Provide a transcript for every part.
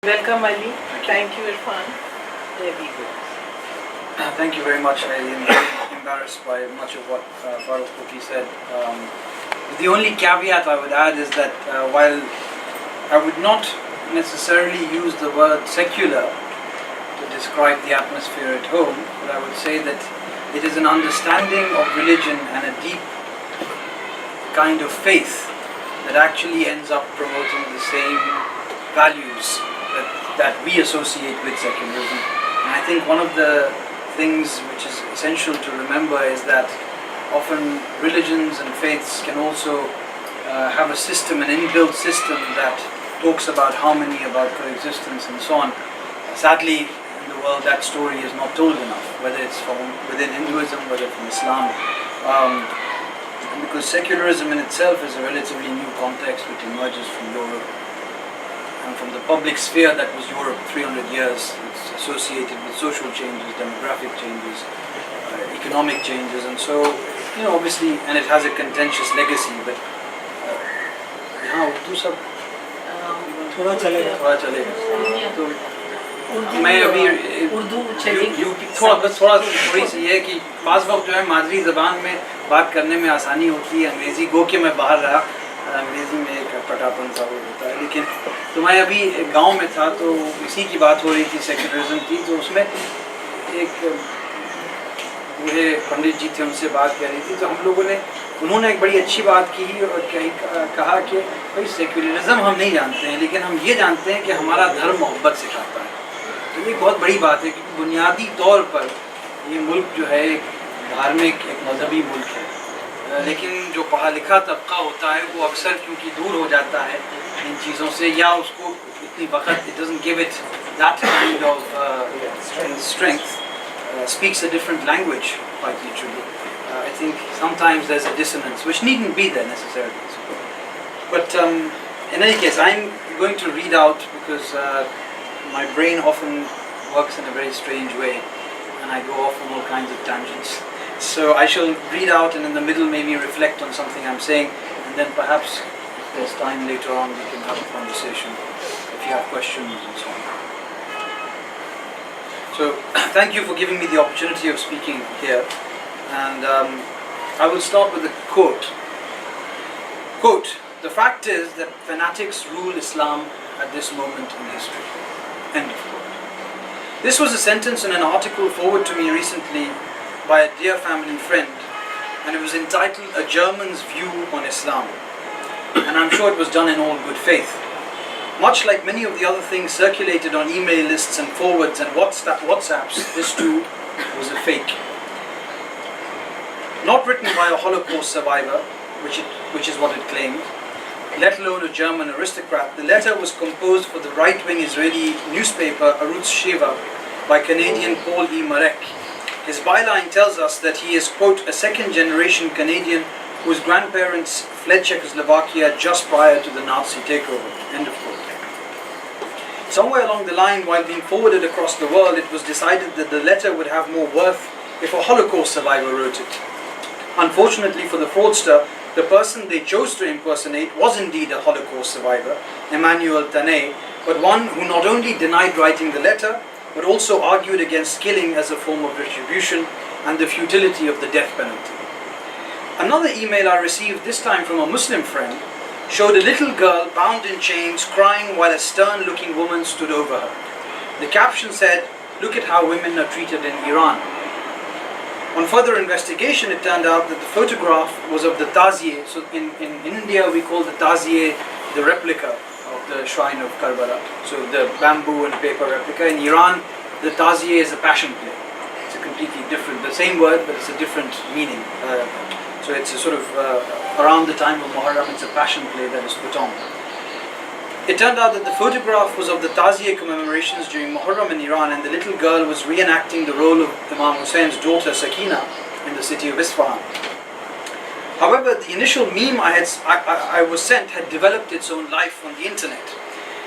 Welcome Ali. Thank you Irfan. There we go. Thank you very much. I am very embarrassed by much of what Farooq said. The only caveat I would add is that while I would not necessarily use the word secular to describe the atmosphere at home, but I would say that it is an understanding of religion and a deep kind of faith that actually ends up promoting the same values that we associate with secularism. And I think one of the things which is essential to remember is that often religions and faiths can also have a system, an inbuilt system that talks about harmony, about coexistence and so on. Sadly, in the world that story is not told enough, whether it's from within Hinduism, whether from Islam. Because secularism in itself is a relatively new context which emerges from Europe. And from the public sphere that was Europe 300 years, it's associated with social changes, demographic changes, economic changes, and so, obviously, and it has a contentious legacy, but Urdu sab थोड़ा चलेगा तो मैं अभी थोड़ी सी है कि पास वक्त जो है मादरी ज़बान में बात करने में आसानी होती है। अंग्रेज़ी गो के मैं बाहर रहा, अंग्रेज़ी में एक पटापन सा होता है, लेकिन तो मैं अभी गांव में था तो इसी की बात हो रही थी, सेक्युलरिज्म की। तो उसमें एक बूढ़े पंडित जी थे, उनसे बात कह रही थी, तो हम लोगों ने उन्होंने एक बड़ी अच्छी बात की और कहा कि भाई सेक्युलरिज्म हम नहीं जानते हैं, लेकिन हम ये जानते हैं कि हमारा धर्म मोहब्बत सिखाता है। तो ये बहुत बड़ी बात है क्योंकि बुनियादी तौर पर ये मुल्क जो है एक धार्मिक, एक मजहबी मुल्क है, लेकिन जो पढ़ा लिखा तबका होता है वो अक्सर क्योंकि दूर हो जाता है इन चीज़ों से, या उसको इतनी वक्त it doesn't give it that kind of strength, speaks a different language quite literally. I think sometimes there's a dissonance which needn't be there necessarily. But in any case, I'm going to read out because my brain often works in a very strange way and I go off on all kinds of tangents. So I shall read out and in the middle maybe reflect on something I'm saying, and then perhaps if there's time later on we can have a conversation if you have questions and so on. So thank you for giving me the opportunity of speaking here, and I will start with a quote. Quote, "The fact is that fanatics rule Islam at this moment in history." End of quote. This was a sentence in an article forwarded to me recently by a dear family friend, and it was entitled "A German's View on Islam," and I'm sure it was done in all good faith. Much like many of the other things circulated on email lists and forwards and WhatsApps, this too was a fake. Not written by a Holocaust survivor, which is what it claimed, let alone a German aristocrat, the letter was composed for the right-wing Israeli newspaper Arutz Sheva by Canadian Paul E. Marek. His byline tells us that he is, quote, a second-generation Canadian whose grandparents fled Czechoslovakia just prior to the Nazi takeover, end of quote. Somewhere along the line, while being forwarded across the world, it was decided that the letter would have more worth if a Holocaust survivor wrote it. Unfortunately for the fraudster, the person they chose to impersonate was indeed a Holocaust survivor, Emmanuel Tané, but one who not only denied writing the letter, but also argued against killing as a form of retribution and the futility of the death penalty. Another email I received, this time from a Muslim friend, showed a little girl bound in chains crying while a stern-looking woman stood over her. The caption said, "Look at how women are treated in Iran." On further investigation, it turned out that the photograph was of the Taziye. So in India, we call the Taziye the replica of the shrine of Karbala. So the bamboo and paper replica. In Iran, the Taziye is a passion play. It's a completely different, the same word, but it's a different meaning. So it's a sort of, around the time of Muharram, it's a passion play that is put on. It turned out that the photograph was of the Taziye commemorations during Muharram in Iran, and the little girl was reenacting the role of Imam Hussein's daughter Sakina in the city of Isfahan. However, the initial meme I was sent had developed its own life on the internet,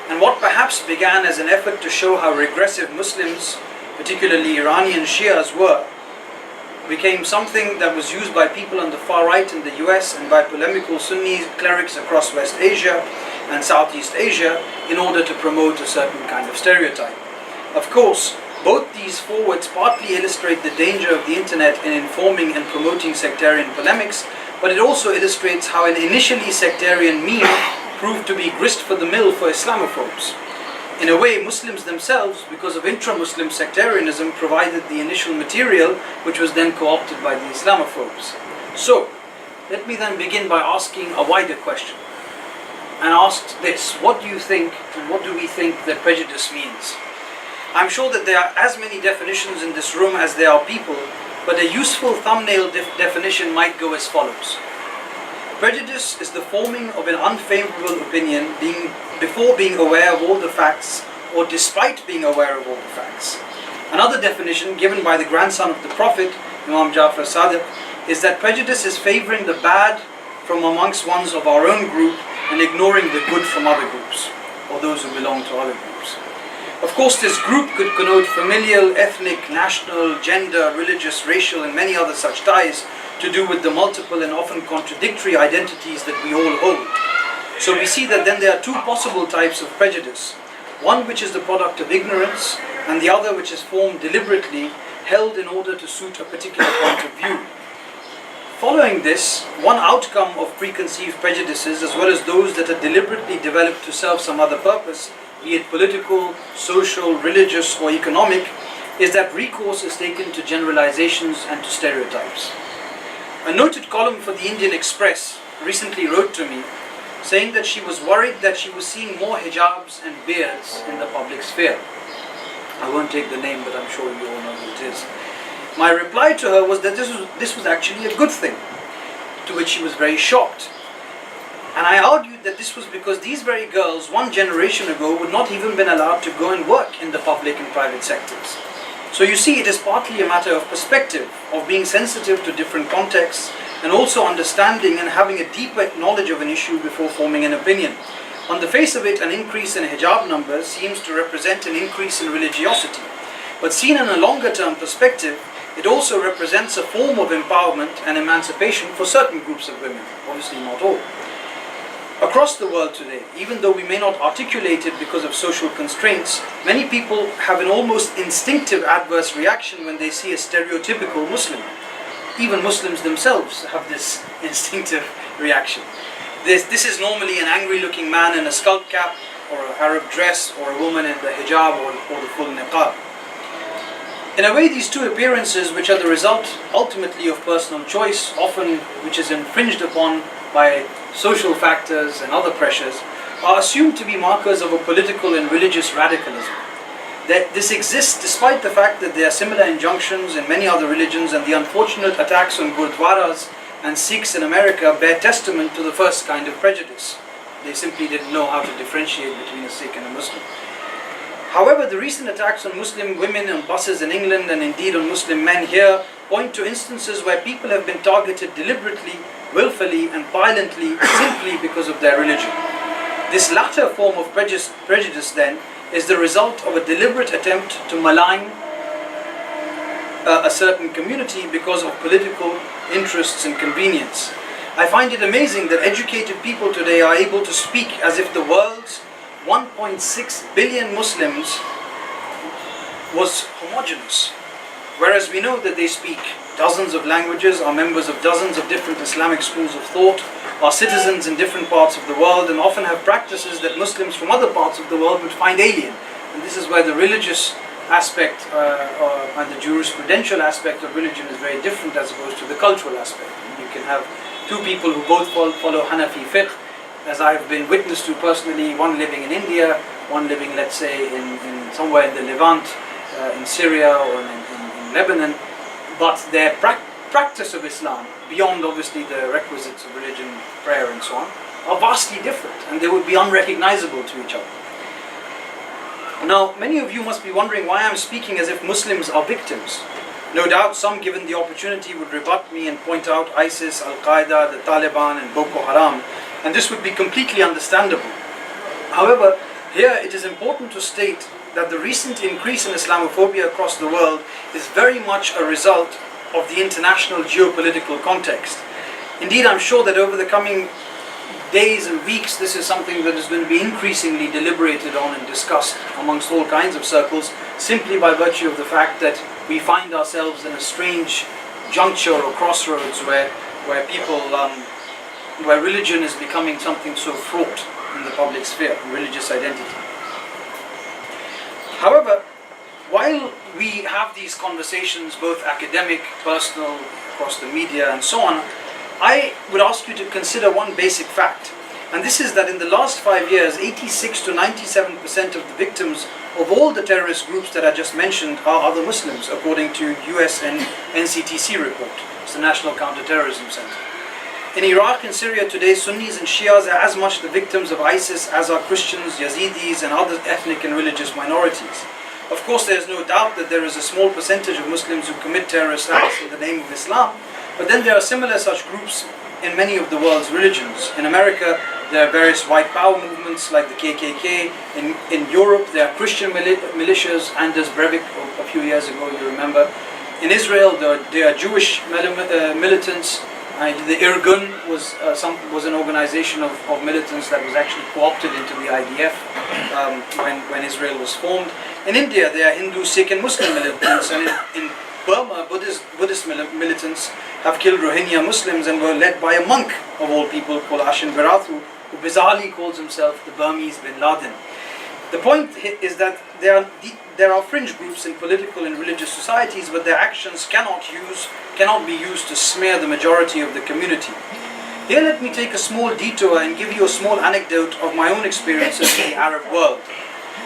and what perhaps began as an effort to show how regressive Muslims, particularly Iranian Shias, were, became something that was used by people on the far right in the US and by polemical Sunni clerics across West Asia and Southeast Asia in order to promote a certain kind of stereotype. Of course, both these forwards partly illustrate the danger of the internet in informing and promoting sectarian polemics, but it also illustrates how an initially sectarian meme proved to be grist for the mill for Islamophobes. In a way, Muslims themselves, because of intra-Muslim sectarianism, provided the initial material which was then co-opted by the Islamophobes. So, let me then begin by asking a wider question. And ask this: what do you think, and what do we think that prejudice means? I'm sure that there are as many definitions in this room as there are people, but a useful thumbnail definition might go as follows. Prejudice is the forming of an unfavorable opinion before being aware of all the facts, or despite being aware of all the facts. Another definition given by the grandson of the Prophet, Imam Jafar Sadiq, is that prejudice is favoring the bad from amongst ones of our own group and ignoring the good from other groups, or those who belong to other groups. Of course, this group could connote familial, ethnic, national, gender, religious, racial, and many other such ties to do with the multiple and often contradictory identities that we all hold. So we see that then there are two possible types of prejudice. One which is the product of ignorance, and the other which is formed deliberately, held in order to suit a particular point of view. Following this, one outcome of preconceived prejudices, as well as those that are deliberately developed to serve some other purpose, be it political, social, religious, or economic, is that recourse is taken to generalizations and to stereotypes. A noted column for the Indian Express recently wrote to me saying that she was worried that she was seeing more hijabs and beards in the public sphere. I won't take the name, but I'm sure you all know who it is. My reply to her was that this was actually a good thing, to which she was very shocked. And I argued that this was because these very girls, one generation ago, would not even been allowed to go and work in the public and private sectors. So you see, it is partly a matter of perspective, of being sensitive to different contexts, and also understanding and having a deeper knowledge of an issue before forming an opinion. On the face of it, an increase in hijab numbers seems to represent an increase in religiosity. But seen in a longer term perspective, it also represents a form of empowerment and emancipation for certain groups of women, obviously not all. Across the world today, even though we may not articulate it because of social constraints, many people have an almost instinctive adverse reaction when they see a stereotypical Muslim. Even Muslims themselves have this instinctive reaction. This is normally an angry-looking man in a skull cap, or an Arab dress, or a woman in the hijab or the full niqab. In a way, these two appearances, which are the result ultimately of personal choice, often which is infringed upon by social factors and other pressures, are assumed to be markers of a political and religious radicalism. That this exists despite the fact that there are similar injunctions in many other religions, and the unfortunate attacks on Gurdwaras and Sikhs in America bear testament to the first kind of prejudice. They simply didn't know how to differentiate between a Sikh and a Muslim. However, the recent attacks on Muslim women on buses in England, and indeed on Muslim men here, point to instances where people have been targeted deliberately, willfully and violently simply because of their religion. This latter form of prejudice then is the result of a deliberate attempt to malign a certain community because of political interests and convenience. I find it amazing that educated people today are able to speak as if the world's 1.6 billion Muslims was homogeneous, whereas we know that they speak dozens of languages, are members of dozens of different Islamic schools of thought, are citizens in different parts of the world, and often have practices that Muslims from other parts of the world would find alien. And this is where the religious aspect and the jurisprudential aspect of religion is very different as opposed to the cultural aspect. You can have two people who both follow Hanafi fiqh, as I've been witness to personally, one living in India, one living, let's say, in somewhere in the Levant, in Syria or in Lebanon, but their practice of Islam, beyond obviously the requisites of religion, prayer and so on, are vastly different, and they would be unrecognizable to each other. Now, many of you must be wondering why I'm speaking as if Muslims are victims. No doubt some, given the opportunity, would rebut me and point out ISIS, Al-Qaeda, the Taliban and Boko Haram, and this would be completely understandable. However, here it is important to state that the recent increase in Islamophobia across the world is very much a result of the international geopolitical context. Indeed, I'm sure that over the coming days and weeks, this is something that is going to be increasingly deliberated on and discussed amongst all kinds of circles, simply by virtue of the fact that we find ourselves in a strange juncture or crossroads where people, where religion is becoming something so fraught in the public sphere, religious identity. However, while we have these conversations, both academic, personal, across the media and so on, I would ask you to consider one basic fact, and this is that in the last 5 years, 86 to 97% of the victims of all the terrorist groups that I just mentioned are other Muslims, according to US and NCTC report. It's the National Counterterrorism Center. In Iraq and Syria today, Sunnis and Shias are as much the victims of ISIS as are Christians, Yazidis and other ethnic and religious minorities. Of course, there is no doubt that there is a small percentage of Muslims who commit terrorist acts in the name of Islam, but then there are similar such groups in many of the world's religions. In America, there are various white power movements like the KKK. In Europe, there are Christian militias, Anders Breivik a few years ago, you remember. In Israel, there are Jewish militants. The Irgun was an organization of militants that was actually co-opted into the IDF when Israel was formed. In India, there are Hindu, Sikh and Muslim militants, and in Burma, Buddhist militants have killed Rohingya Muslims and were led by a monk of all people called Ashin Virathu, who bizarrely calls himself the Burmese Bin Laden. The point is that there are fringe groups in political and religious societies, but their actions cannot be used to smear the majority of the community. Here let me take a small detour and give you a small anecdote of my own experiences in the Arab world.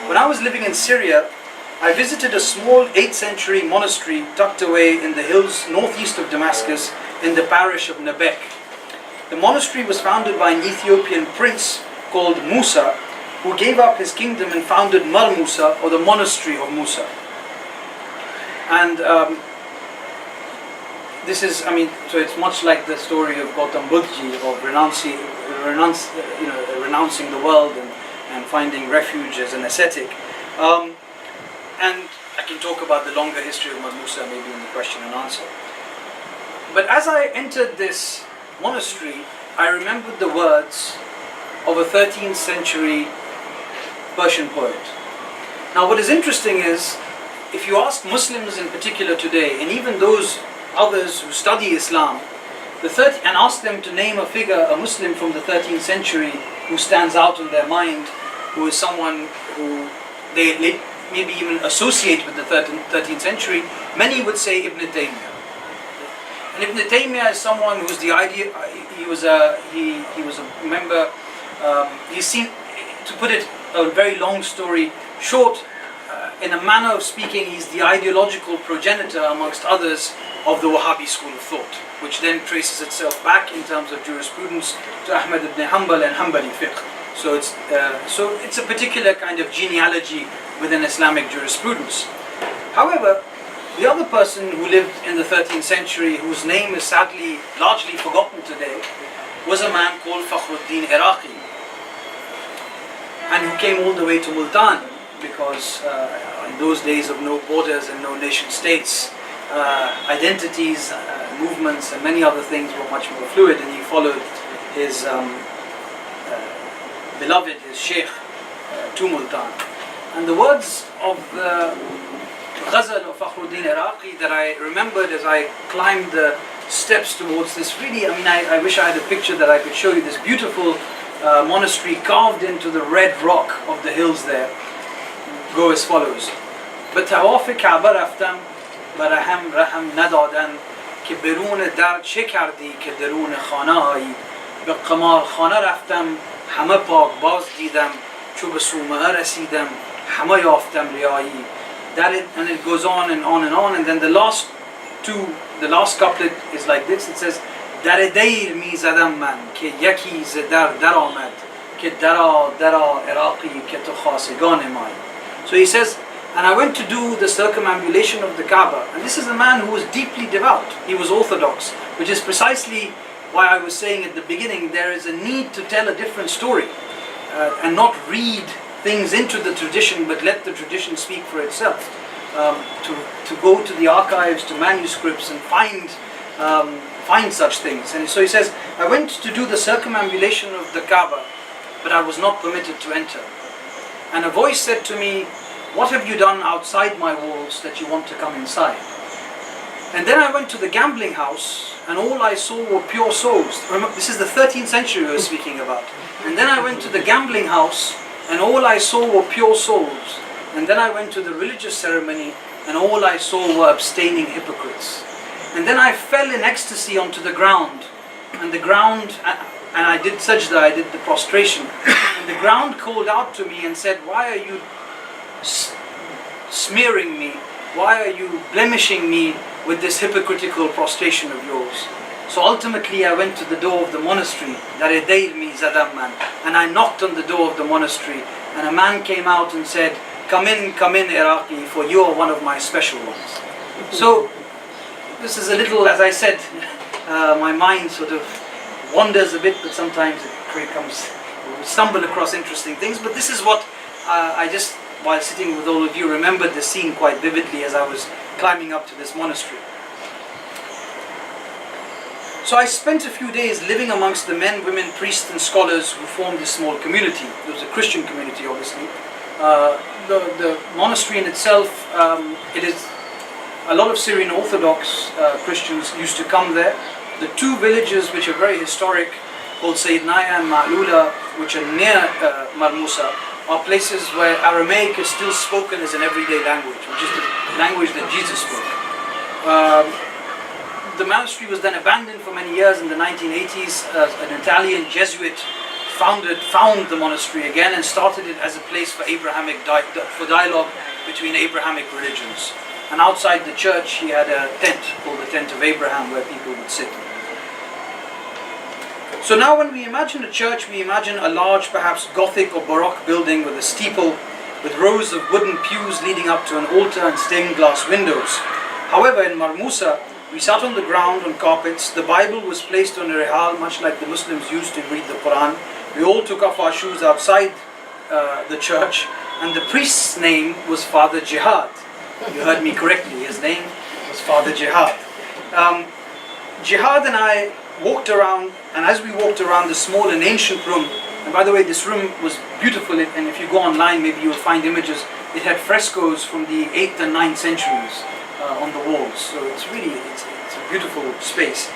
When I was living in Syria, I visited a small 8th century monastery tucked away in the hills northeast of Damascus in the parish of Nabek. The monastery was founded by an Ethiopian prince called Musa, who gave up his kingdom and founded Mar Musa, or the monastery of Musa. And this is, so it's much like the story of Gautam Buddhaji of renouncing the world and finding refuge as an ascetic. And I can talk about the longer history of Mar Musa maybe in the question and answer. But as I entered this monastery, I remembered the words of a 13th century Persian poet. Now what is interesting is, if you ask Muslims in particular today, and even those others who study Islam, and ask them to name a figure, a Muslim from the 13th century who stands out in their mind, who is someone who they maybe even associate with the 13th century, many would say Ibn Taymiyyah. And Ibn Taymiyyah is someone who's the idea, he was a member, he's seen, to put it a very long story short, in a manner of speaking, he's the ideological progenitor, amongst others, of the Wahhabi school of thought, which then traces itself back in terms of jurisprudence to Ahmad ibn Hanbal and Hanbali fiqh. So it's a particular kind of genealogy within Islamic jurisprudence. However, the other person who lived in the 13th century, whose name is sadly largely forgotten today, was a man called Fakhruddin Iraqi, and who came all the way to Multan, because in those days of no borders and no nation states, identities, movements and many other things were much more fluid, and he followed his beloved, his sheikh, to Multan. And the words of the ghazal of Fakhruddin Iraqi that I remembered as I climbed the steps towards this, really, I wish I had a picture that I could show you, this beautiful monastery carved into the red rock of the hills there, go as follows. بتواف کعبه رفتم و رحم ندادن که برون در چه کردی که درون خانه آیی به قمارخانه رفتم همه پاک باز دیدم چو به صومعه رسیدم همه یافتم ریایی. And it goes on and on and on, and then the last couplet is like this. It says در دیر می زدم من که یکی ز در آمد که درا عراقی که تو خاصگان مای. So he says, and I went to do the circumambulation of the Kaaba, and this is a man who was deeply devout. He was orthodox, which is precisely why I was saying at the beginning, there is a need to tell a different story and not read things into the tradition, but let the tradition speak for itself. to go to the archives, to manuscripts, and find such things. And so he says, I went to do the circumambulation of the Kaaba, but I was not permitted to enter. And a voice said to me, what have you done outside my walls that you want to come inside? And then I went to the gambling house, and all I saw were pure souls. Remember, this is the 13th century we were speaking about. And then I went to the gambling house, and all I saw were pure souls. And then I went to the religious ceremony, and all I saw were abstaining hypocrites. And then I fell in ecstasy onto the ground, and I did sajda, I did the prostration, and the ground called out to me and said, why are you smearing me? Why are you blemishing me with this hypocritical prostration of yours? So ultimately I went to the door of the monastery, and I knocked on the door of the monastery, and a man came out and said, come in, Iraqi, for you are one of my special ones. So this is a little, as I said, my mind sort of wanders a bit, but sometimes it comes, we stumble across interesting things. But this is what I just, while sitting with all of you, remembered the scene quite vividly as I was climbing up to this monastery. So I spent a few days living amongst the men, women, priests and scholars who formed this small community. It was a Christian community, obviously. The monastery in itself, it is a lot of Syrian Orthodox Christians used to come there. The two villages which are very historic, called Sayyidnaya and Ma'lula, which are near Marmusa, are places where Aramaic is still spoken as an everyday language, which is the language that Jesus spoke. The monastery was then abandoned for many years. In the 1980s, an Italian Jesuit found the monastery again and started it as a place for for dialogue between Abrahamic religions. And outside the church, he had a tent called the Tent of Abraham where people would sit. So now when we imagine a church, we imagine a large, perhaps Gothic or Baroque building with a steeple, with rows of wooden pews leading up to an altar and stained glass windows. However, in Marmusa, we sat on the ground on carpets. The Bible was placed on a rihal, much like the Muslims used to read the Quran. We all took off our shoes outside the church, and the priest's name was Father Jihad. You heard me correctly, his name was Father Jihad. Jihad and I walked around, and as we walked around the small and ancient room, and by the way, this room was beautiful, and if you go online, maybe you'll find images. It had frescoes from the 8th and 9th centuries on the walls, so it's really, it's a beautiful space.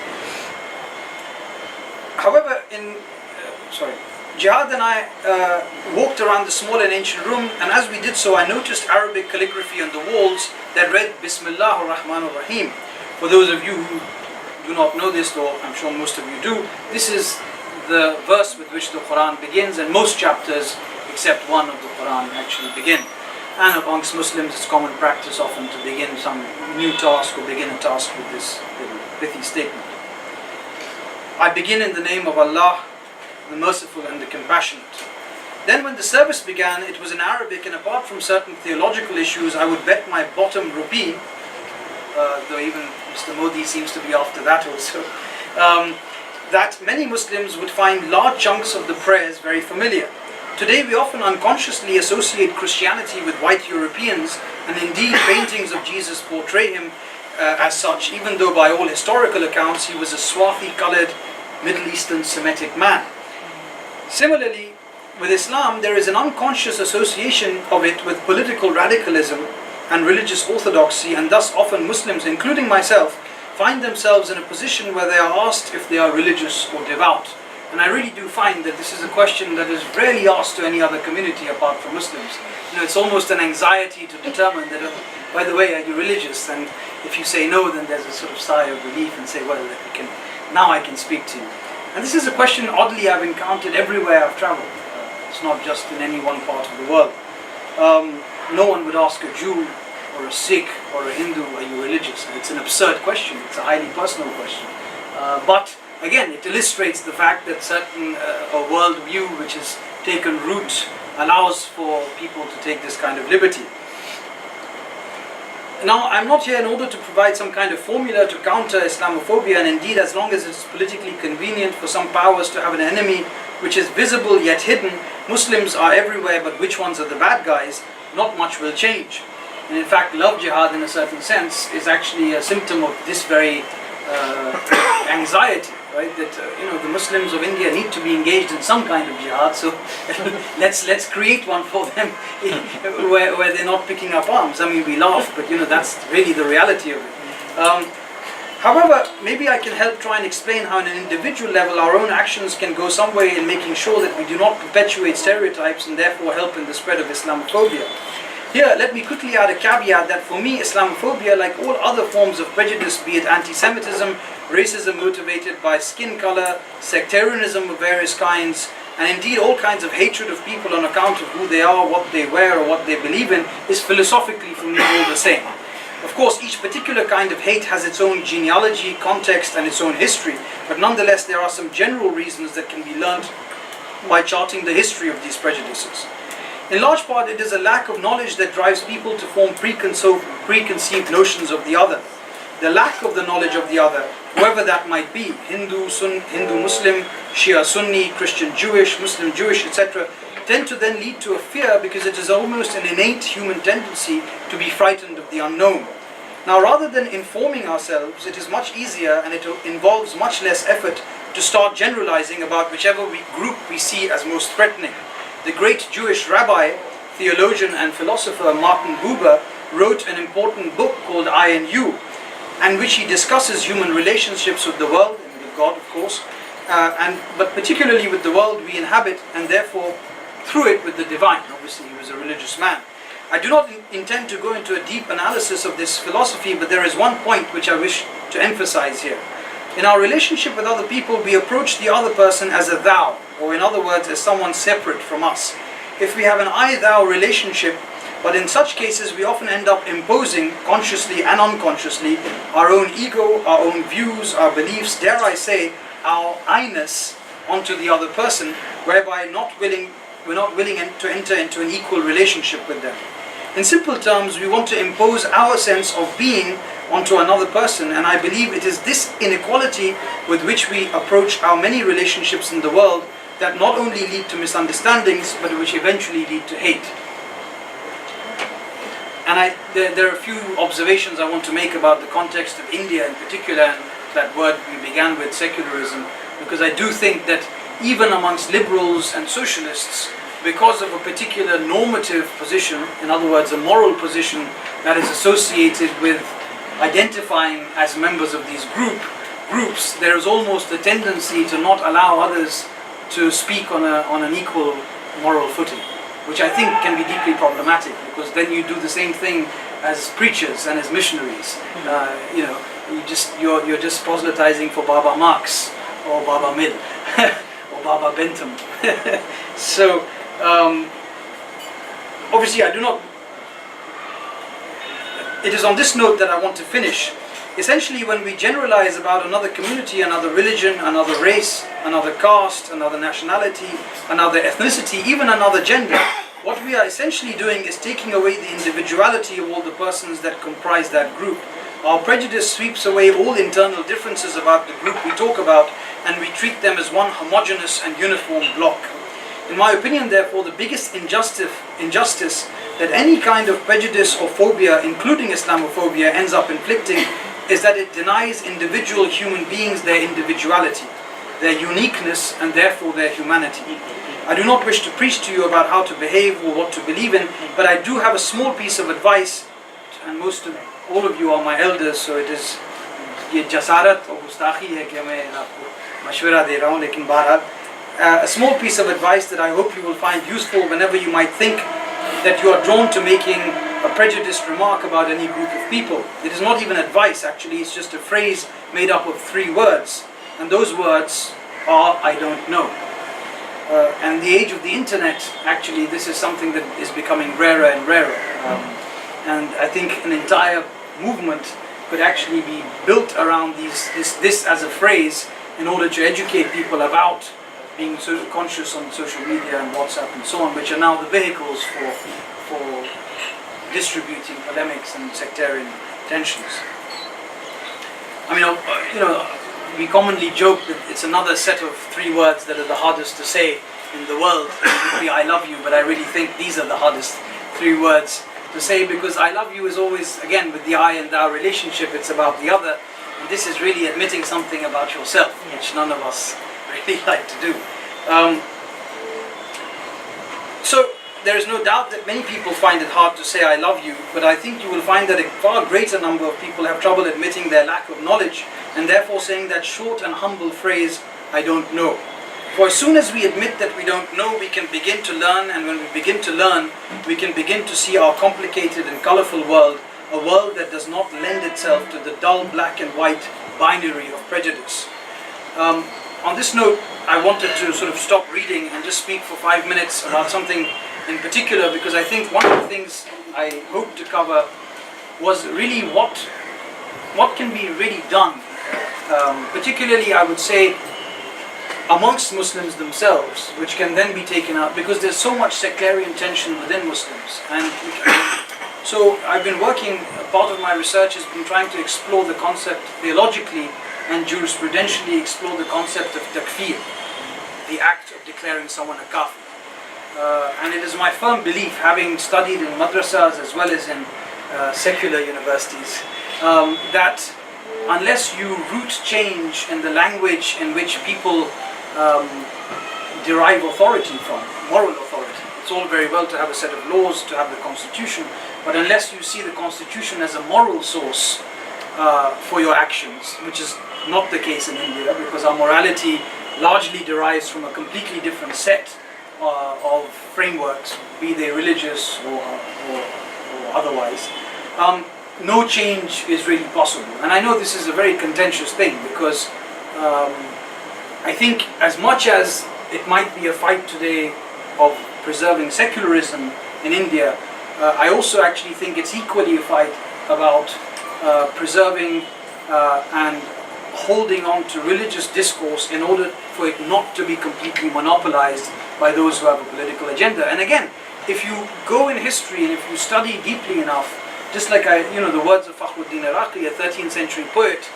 However, Jihad and I walked around the small and ancient room, and as we did so, I noticed Arabic calligraphy on the walls that read Bismillah ar-Rahman ar-Rahim. For those of you who do not know this, though I'm sure most of you do, this is the verse with which the Quran begins, and most chapters, except one of the Quran, actually begin. And amongst Muslims, it's common practice often to begin some new task or begin a task with this little pithy statement. I begin in the name of Allah, the Merciful and the Compassionate. Then when the service began, it was in Arabic, and apart from certain theological issues, I would bet my bottom rupee, though even Mr. Modi seems to be after that also, that many Muslims would find large chunks of the prayers very familiar. Today we often unconsciously associate Christianity with white Europeans, and indeed paintings of Jesus portray him as such, even though by all historical accounts he was a swarthy coloured Middle Eastern Semitic man. Similarly, with Islam, there is an unconscious association of it with political radicalism and religious orthodoxy, and thus often Muslims, including myself, find themselves in a position where they are asked if they are religious or devout. And I really do find that this is a question that is rarely asked to any other community apart from Muslims. You know, it's almost an anxiety to determine that, by the way, are you religious? And if you say no, then there's a sort of sigh of relief and say, well, now I can speak to you. And this is a question, oddly, I've encountered everywhere I've traveled. It's not just in any one part of the world. No one would ask a Jew or a Sikh or a Hindu, are you religious? And it's an absurd question. It's a highly personal question. But again, it illustrates the fact that a worldview which has taken root allows for people to take this kind of liberty. Now, I'm not here in order to provide some kind of formula to counter Islamophobia, and indeed, as long as it's politically convenient for some powers to have an enemy which is visible yet hidden, Muslims are everywhere, but which ones are the bad guys, not much will change. and in fact love jihad in a certain sense, is actually a symptom of this very anxiety, right? That the Muslims of India need to be engaged in some kind of jihad, so let's create one for them where they're not picking up arms. I mean, we laugh, but that's really the reality of it. However, maybe I can help try and explain how on an individual level our own actions can go some way in making sure that we do not perpetuate stereotypes and therefore help in the spread of Islamophobia. Here, let me quickly add a caveat that for me, Islamophobia, like all other forms of prejudice, be it anti-Semitism, racism motivated by skin color, sectarianism of various kinds, and indeed all kinds of hatred of people on account of who they are, what they wear, or what they believe in, is philosophically for me all the same. Of course, each particular kind of hate has its own genealogy, context, and its own history, but nonetheless there are some general reasons that can be learnt by charting the history of these prejudices. In large part, it is a lack of knowledge that drives people to form preconceived notions of the other. The lack of the knowledge of the other, whoever that might be, Hindu, Muslim, Shia, Sunni, Christian, Jewish, Muslim, Jewish, etc., tend to then lead to a fear because it is almost an innate human tendency to be frightened of the unknown. Now, rather than informing ourselves, it is much easier and it involves much less effort to start generalizing about whichever group we see as most threatening. The great Jewish rabbi, theologian and philosopher Martin Buber wrote an important book called I and You, in which he discusses human relationships with the world, and with God of course, but particularly with the world we inhabit, and therefore through it with the divine. Obviously he was a religious man. I do not intend to go into a deep analysis of this philosophy, but there is one point which I wish to emphasize here. In our relationship with other people, we approach the other person as a thou, or in other words, as someone separate from us. If we have an I-thou relationship, but in such cases we often end up imposing, consciously and unconsciously, our own ego, our own views, our beliefs, dare I say, our I-ness onto the other person, whereby we're not willing to enter into an equal relationship with them. In simple terms, we want to impose our sense of being onto another person, and I believe it is this inequality with which we approach our many relationships in the world that not only lead to misunderstandings, but which eventually lead to hate. And there are a few observations I want to make about the context of India in particular, and that word we began with, secularism, because I do think that even amongst liberals and socialists, because of a particular normative position, in other words a moral position that is associated with identifying as members of these groups, there is almost a tendency to not allow others to speak on an equal moral footing, which I think can be deeply problematic, because then you do the same thing as preachers and as missionaries. You're just proselytizing for Baba Marx or Baba Mill or Baba Bentham. So obviously it is on this note that I want to finish. Essentially, when we generalize about another community, another religion, another race, another caste, another nationality, another ethnicity, even another gender, what we are essentially doing is taking away the individuality of all the persons that comprise that group. Our prejudice sweeps away all internal differences about the group we talk about, and we treat them as one homogeneous and uniform block. In my opinion, therefore, the biggest injustice that any kind of prejudice or phobia, including Islamophobia, ends up inflicting is that it denies individual human beings their individuality, their uniqueness, and therefore their humanity. I do not wish to preach to you about how to behave or what to believe in, but I do have a small piece of advice, and all of you are my elders, so it is ये जसारत और गुस्ताखी है कि मैं आपको मशवरा दे रहा हूँ, लेकिन बहरहाल a small piece of advice that I hope you will find useful whenever you might think that you are drawn to making a prejudiced remark about any group of people. It is not even advice, actually, it's just a phrase made up of 3 words, and those words are I don't know. And the age of the internet, actually, this is something that is becoming rarer and rarer. And I think an entire movement could actually be built around this as a phrase in order to educate people about being so conscious on social media and WhatsApp and so on, which are now the vehicles for distributing polemics and sectarian tensions. I mean, we commonly joke that it's another set of 3 words that are the hardest to say in the world. It would be I love you, but I really think these are the hardest 3 words to say, because I love you is always, again, with the I and thou relationship, it's about the other, and this is really admitting something about yourself, which none of us really like to do. So there is no doubt that many people find it hard to say I love you, but I think you will find that a far greater number of people have trouble admitting their lack of knowledge, and therefore saying that short and humble phrase, I don't know. For as soon as we admit that we don't know, we can begin to learn, and when we begin to learn, we can begin to see our complicated and colorful world, a world that does not lend itself to the dull black and white binary of prejudice. On this note, I wanted to sort of stop reading and just speak for 5 minutes about something in particular, because I think one of the things I hoped to cover was really what can be really done, particularly I would say amongst Muslims themselves, which can then be taken out, because there's so much sectarian tension within Muslims. And so I've been working, part of my research has been trying to explore the concept theologically and jurisprudentially, explore the concept of takfir, the act of declaring someone a kafir. And it is my firm belief, having studied in madrasas as well as in secular universities, that unless you root change in the language in which people derive authority from, moral authority. It's all very well to have a set of laws, to have the constitution, but unless you see the constitution as a moral source for your actions, which is not the case in India, because our morality largely derives from a completely different set of frameworks, be they religious or otherwise, no change is really possible. And I know this is a very contentious thing, because I think as much as it might be a fight today of preserving secularism in India, I also actually think it's equally a fight about preserving and holding on to religious discourse in order for it not to be completely monopolized by those who have a political agenda. And again, if you go in history and if you study deeply enough, just like the words of Fakhruddin Iraqi, a 13th century poet,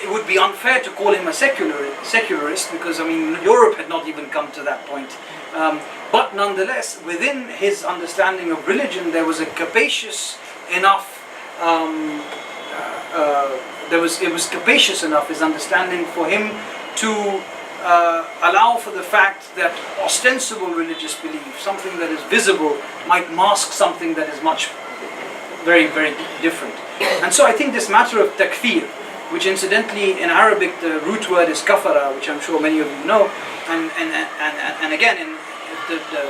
it would be unfair to call him a secularist, because Europe had not even come to that point. But nonetheless, within his understanding of religion, there was a capacious enough. It was capacious enough, his understanding, for him to allow for the fact that ostensible religious belief, something that is visible, might mask something that is very, very different. And so I think this matter of takfir, which incidentally in Arabic the root word is kafara, which I'm sure many of you know, and again,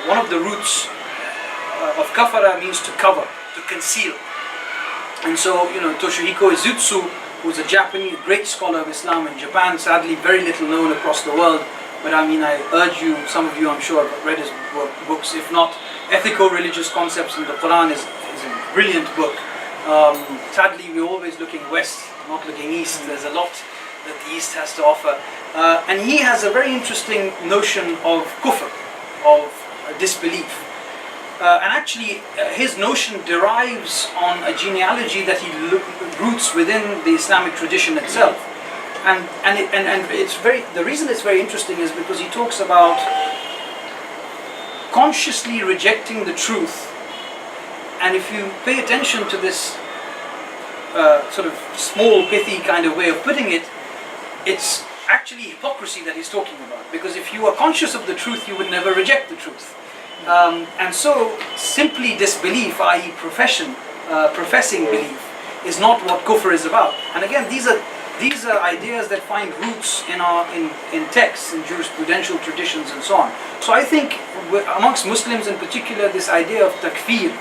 one of the roots of kafara means to cover, to conceal. And so, Toshihiko Izutsu, who's a Japanese great scholar of Islam in Japan, sadly very little known across the world, but I urge you, some of you I'm sure have read his books. If not, Ethical Religious Concepts in the Quran is a brilliant book. Sadly, we're always looking west, not looking east. There's a lot that the east has to offer. And he has a very interesting notion of kufr, of disbelief. And actually, his notion derives on a genealogy that he roots within the Islamic tradition itself. And the reason it's very interesting is because he talks about consciously rejecting the truth. And if you pay attention to this sort of small, pithy kind of way of putting it, it's actually hypocrisy that he's talking about. Because if you are conscious of the truth, you would never reject the truth. And so simply disbelief, i.e. professing belief, is not what kufr is about. And again, these are ideas that find roots in texts, in jurisprudential traditions and so on. So I think amongst Muslims in particular, this idea of takfir,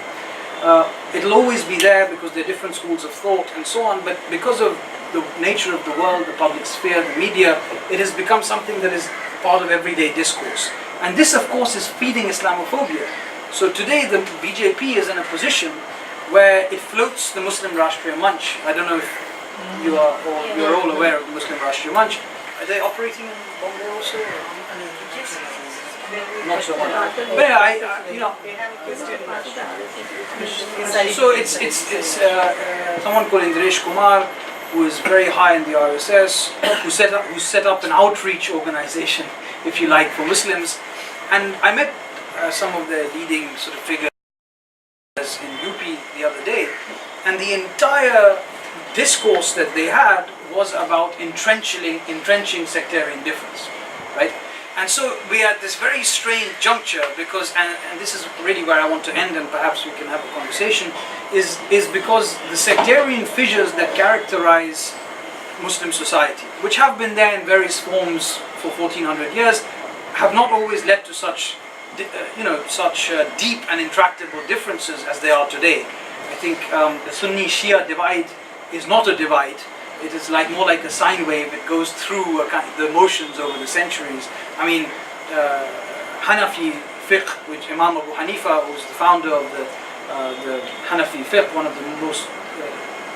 it'll always be there because there are different schools of thought and so on, but because of the nature of the world, the public sphere, the media, it has become something that is part of everyday discourse. And this, of course, is feeding Islamophobia. So today the BJP is in a position where it floats the Muslim Rashtriya Manch. I don't know if you're all aware of the Muslim Rashtriya Manch. Are they operating in Bombay also? Not so much. But yeah, so it's someone called Indiresh Kumar, who is very high in the RSS, who set up an outreach organization, if you like, for Muslims. And I met some of the leading sort of figures in UP the other And the entire discourse that they had was about entrenching sectarian difference, right? And so we are at this very strange juncture because, and this is really where I want to end, and perhaps we can have a conversation, is because the sectarian fissures that characterize Muslim society, which have been there in various forms for 1400 years, have not always led to such, deep and intractable differences as they are today. I think the Sunni-Shia divide is not a divide. It is more like a sine wave. It goes through the motions over the centuries. I mean, Hanafi fiqh, which Imam Abu Hanifa, who was the founder of the Hanafi fiqh, one of the most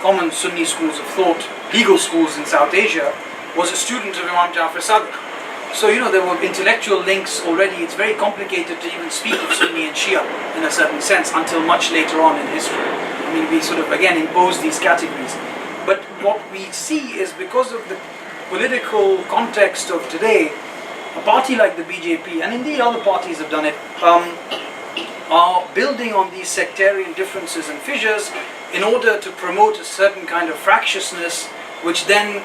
common Sunni schools of thought, legal schools in South Asia, was a student of Imam Ja'far Sadiq. So there were intellectual links already. It's very complicated to even speak of Sunni and Shia in a certain sense until much later on in history. I mean, we sort of again impose these categories. But what we see is, because of the political context of today, a party like the BJP, and indeed other parties have done it, are building on these sectarian differences and fissures in order to promote a certain kind of fractiousness, which then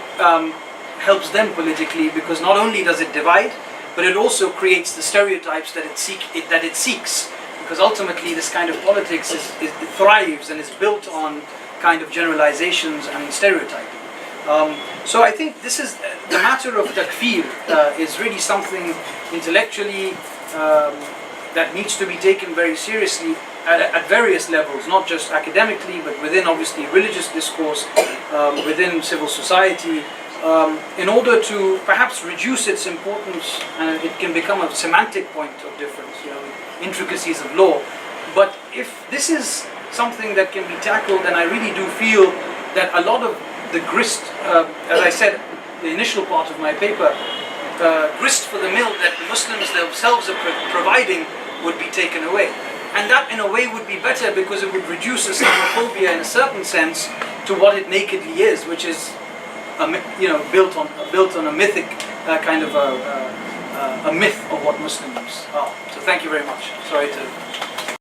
helps them politically, because not only does it divide, but it also creates the stereotypes that it seeks. Because ultimately this kind of politics it thrives and is built on kind of generalizations and stereotyping. So I think this is the matter of takfir is really something intellectually that needs to be taken very seriously at various levels, not just academically, but within obviously religious discourse, within civil society, in order to perhaps reduce its importance, and it can become a semantic point of difference, intricacies of law. But if this is something that can be tackled, then I really do feel that a lot of the grist, as I said, the initial part of my paper, grist for the mill that the Muslims themselves are providing would be taken away. And that in a way would be better, because it would reduce Islamophobia in a certain sense to what it nakedly is, which is built on a mythic kind of a myth of what Muslims are. So thank you very much. Sorry to